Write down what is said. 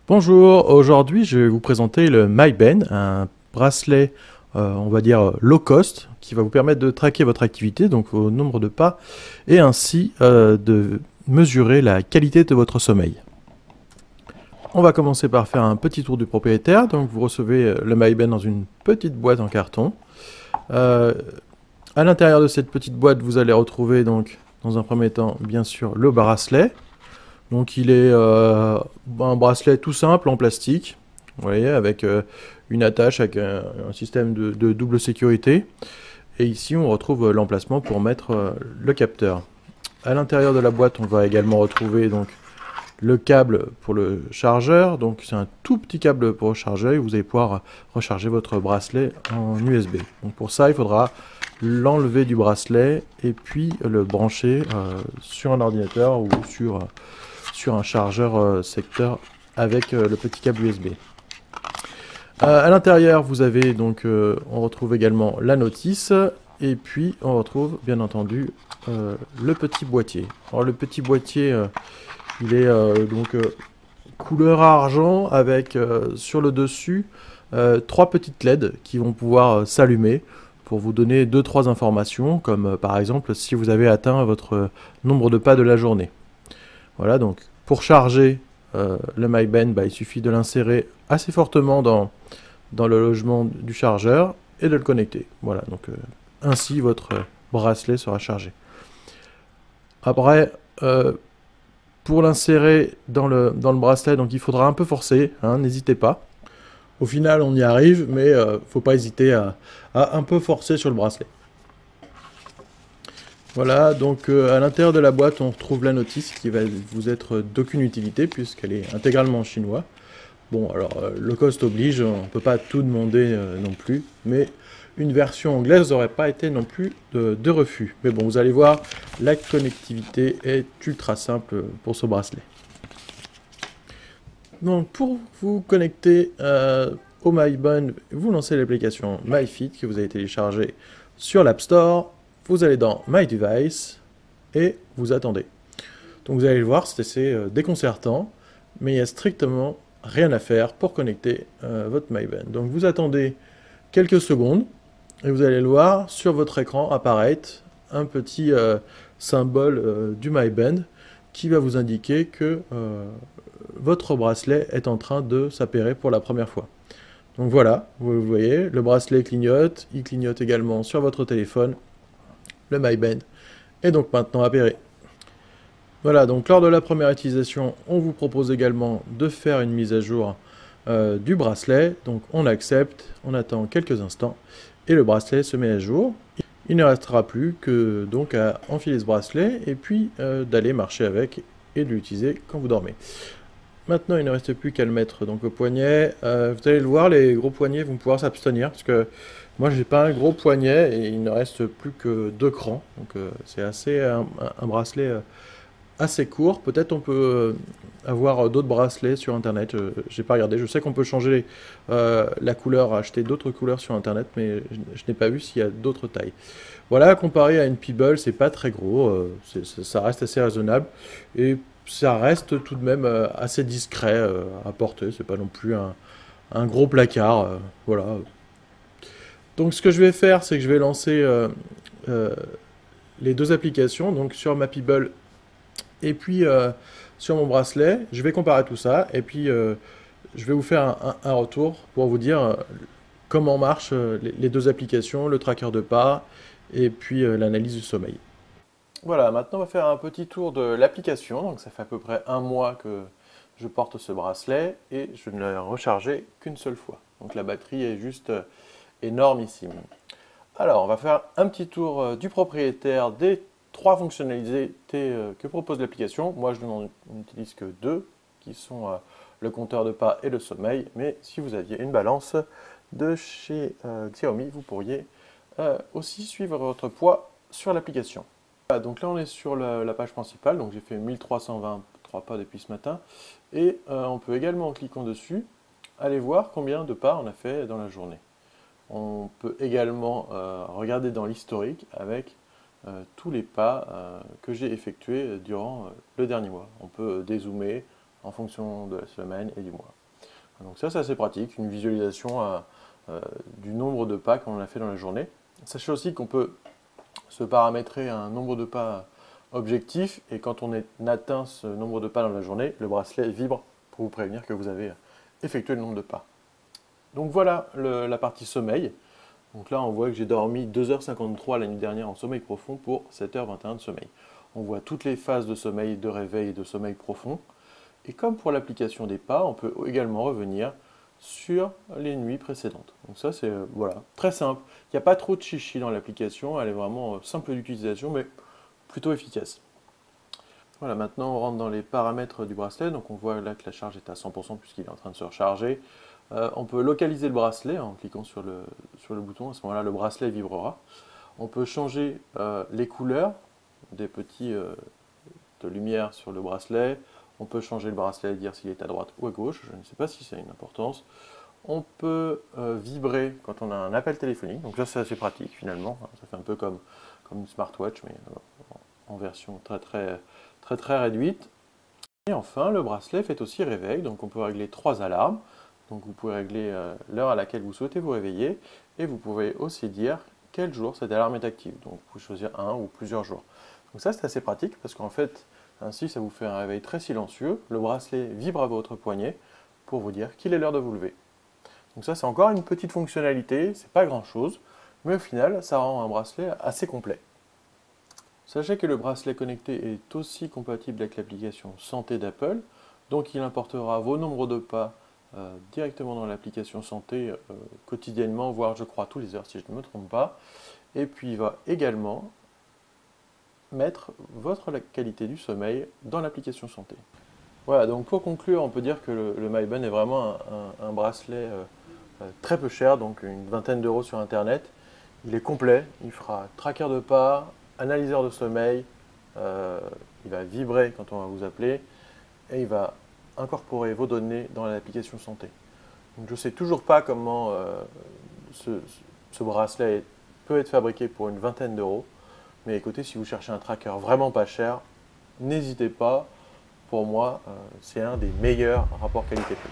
Bonjour, aujourd'hui je vais vous présenter le MyBend, un bracelet on va dire low cost qui va vous permettre de traquer votre activité, donc au nombre de pas, et ainsi de mesurer la qualité de votre sommeil. On va commencer par faire un petit tour du propriétaire, donc vous recevez le MyBend dans une petite boîte en carton. Euh, à l'intérieur de cette petite boîte vous allez retrouver donc dans un premier temps bien sûr le bracelet. Donc il est un bracelet tout simple en plastique, vous voyez, avec une attache, avec un système de double sécurité. Et ici on retrouve l'emplacement pour mettre le capteur. À l'intérieur de la boîte on va également retrouver donc le câble pour le chargeur. Donc c'est un tout petit câble pour recharger et vous allez pouvoir recharger votre bracelet en USB. Donc pour ça il faudra l'enlever du bracelet et puis le brancher sur un ordinateur ou sur un chargeur secteur avec le petit câble USB. À l'intérieur, vous avez donc, on retrouve également la notice et puis on retrouve bien entendu le petit boîtier. Alors le petit boîtier, il est donc couleur argent avec sur le dessus trois petites LED qui vont pouvoir s'allumer pour vous donner 2-3 informations comme par exemple si vous avez atteint votre nombre de pas de la journée. Voilà, donc pour charger le MyBend, il suffit de l'insérer assez fortement dans le logement du chargeur et de le connecter. Voilà, donc ainsi votre bracelet sera chargé. Après, pour l'insérer dans le bracelet, donc il faudra un peu forcer, hein, n'hésitez pas. Au final, on y arrive, mais faut pas hésiter à un peu forcer sur le bracelet. Voilà, donc à l'intérieur de la boîte, on retrouve la notice qui va vous être d'aucune utilité puisqu'elle est intégralement en chinois. Bon, alors le cost oblige, on ne peut pas tout demander non plus, mais une version anglaise n'aurait pas été non plus de refus. Mais bon, vous allez voir, la connectivité est ultra simple pour ce bracelet. Donc pour vous connecter au MyBend, vous lancez l'application MyFit que vous avez téléchargée sur l'App Store. Vous allez dans My Device et vous attendez. Donc vous allez le voir, c'est assez déconcertant, mais il n'y a strictement rien à faire pour connecter votre MyBend. Donc vous attendez quelques secondes et vous allez le voir sur votre écran apparaître un petit symbole du MyBend qui va vous indiquer que votre bracelet est en train de s'appairer pour la première fois. Donc voilà, vous voyez, le bracelet clignote, il clignote également sur votre téléphone, le MyBend est donc maintenant appairé. Voilà, donc lors de la première utilisation, on vous propose également de faire une mise à jour du bracelet. Donc on accepte, on attend quelques instants et le bracelet se met à jour. Il ne restera plus que donc à enfiler ce bracelet et puis d'aller marcher avec et de l'utiliser quand vous dormez. Maintenant, il ne reste plus qu'à le mettre donc au poignet. Vous allez le voir, les gros poignets vont pouvoir s'abstenir parce que moi, j'ai pas un gros poignet et il ne reste plus que 2 crans. Donc, c'est assez un bracelet assez court. Peut-être on peut avoir d'autres bracelets sur Internet. J'ai pas regardé. Je sais qu'on peut changer la couleur, acheter d'autres couleurs sur Internet, mais je n'ai pas vu s'il y a d'autres tailles. Voilà, comparé à une Peeble, c'est pas très gros. Ça reste assez raisonnable et ça reste tout de même assez discret à porter. C'est pas non plus un gros placard. Voilà. Donc ce que je vais faire, c'est que je vais lancer les deux applications, donc sur ma Peeble et puis sur mon bracelet. Je vais comparer tout ça et puis je vais vous faire un retour pour vous dire comment marchent les deux applications, le tracker de pas et puis l'analyse du sommeil. Voilà, maintenant on va faire un petit tour de l'application. Donc ça fait à peu près un mois que je porte ce bracelet et je ne l'ai rechargé qu'une seule fois. Donc la batterie est juste énormissime. Alors on va faire un petit tour du propriétaire des 3 fonctionnalités que propose l'application. Moi je n'en utilise que 2 qui sont le compteur de pas et le sommeil. Mais si vous aviez une balance de chez Xiaomi, vous pourriez aussi suivre votre poids sur l'application. Donc là on est sur la page principale, donc j'ai fait 1323 pas depuis ce matin, et on peut également en cliquant dessus, aller voir combien de pas on a fait dans la journée. On peut également regarder dans l'historique avec tous les pas que j'ai effectués durant le dernier mois. On peut dézoomer, en fonction de la semaine et du mois. Donc ça, c'est assez pratique, une visualisation du nombre de pas qu'on a fait dans la journée. Sachez aussi qu'on peut se paramétrer un nombre de pas objectif, et quand on atteint ce nombre de pas dans la journée, le bracelet vibre pour vous prévenir que vous avez effectué le nombre de pas. Donc voilà la partie sommeil. Donc là, on voit que j'ai dormi 2h53 la nuit dernière en sommeil profond pour 7h21 de sommeil. On voit toutes les phases de sommeil, de réveil et de sommeil profond. Et comme pour l'application des pas, on peut également revenir sur les nuits précédentes. Donc ça, c'est voilà, très simple. Il n'y a pas trop de chichi dans l'application. Elle est vraiment simple d'utilisation, mais plutôt efficace. Voilà, maintenant on rentre dans les paramètres du bracelet. Donc on voit là que la charge est à 100% puisqu'il est en train de se recharger. On peut localiser le bracelet en cliquant sur le bouton. À ce moment-là, le bracelet vibrera. On peut changer les couleurs des petits de lumière sur le bracelet. On peut changer le bracelet et dire s'il est à droite ou à gauche. Je ne sais pas si ça a une importance. On peut vibrer quand on a un appel téléphonique. Donc là, c'est assez pratique finalement. Ça fait un peu comme une smartwatch, mais en version très réduite. Et enfin, le bracelet fait aussi réveil. Donc on peut régler 3 alarmes. Donc vous pouvez régler l'heure à laquelle vous souhaitez vous réveiller. Et vous pouvez aussi dire quel jour cette alarme est active. Donc vous pouvez choisir un ou plusieurs jours. Donc ça, c'est assez pratique parce qu'en fait, ainsi, ça vous fait un réveil très silencieux. Le bracelet vibre à votre poignet pour vous dire qu'il est l'heure de vous lever. Donc ça, c'est encore une petite fonctionnalité, c'est pas grand-chose, mais au final, ça rend un bracelet assez complet. Sachez que le bracelet connecté est aussi compatible avec l'application Santé d'Apple, donc il importera vos nombres de pas directement dans l'application Santé quotidiennement, voire je crois tous les heures si je ne me trompe pas, et puis il va également mettre votre qualité du sommeil dans l'application Santé. Voilà, donc pour conclure, on peut dire que le MyBen est vraiment un bracelet très peu cher, donc une vingtaine d'euros sur Internet. Il est complet, il fera tracker de pas, analyseur de sommeil, il va vibrer quand on va vous appeler, et il va incorporer vos données dans l'application Santé. Donc je ne sais toujours pas comment ce bracelet peut être fabriqué pour une vingtaine d'euros. Mais écoutez, si vous cherchez un tracker vraiment pas cher, n'hésitez pas. Pour moi, c'est un des meilleurs rapports qualité-prix.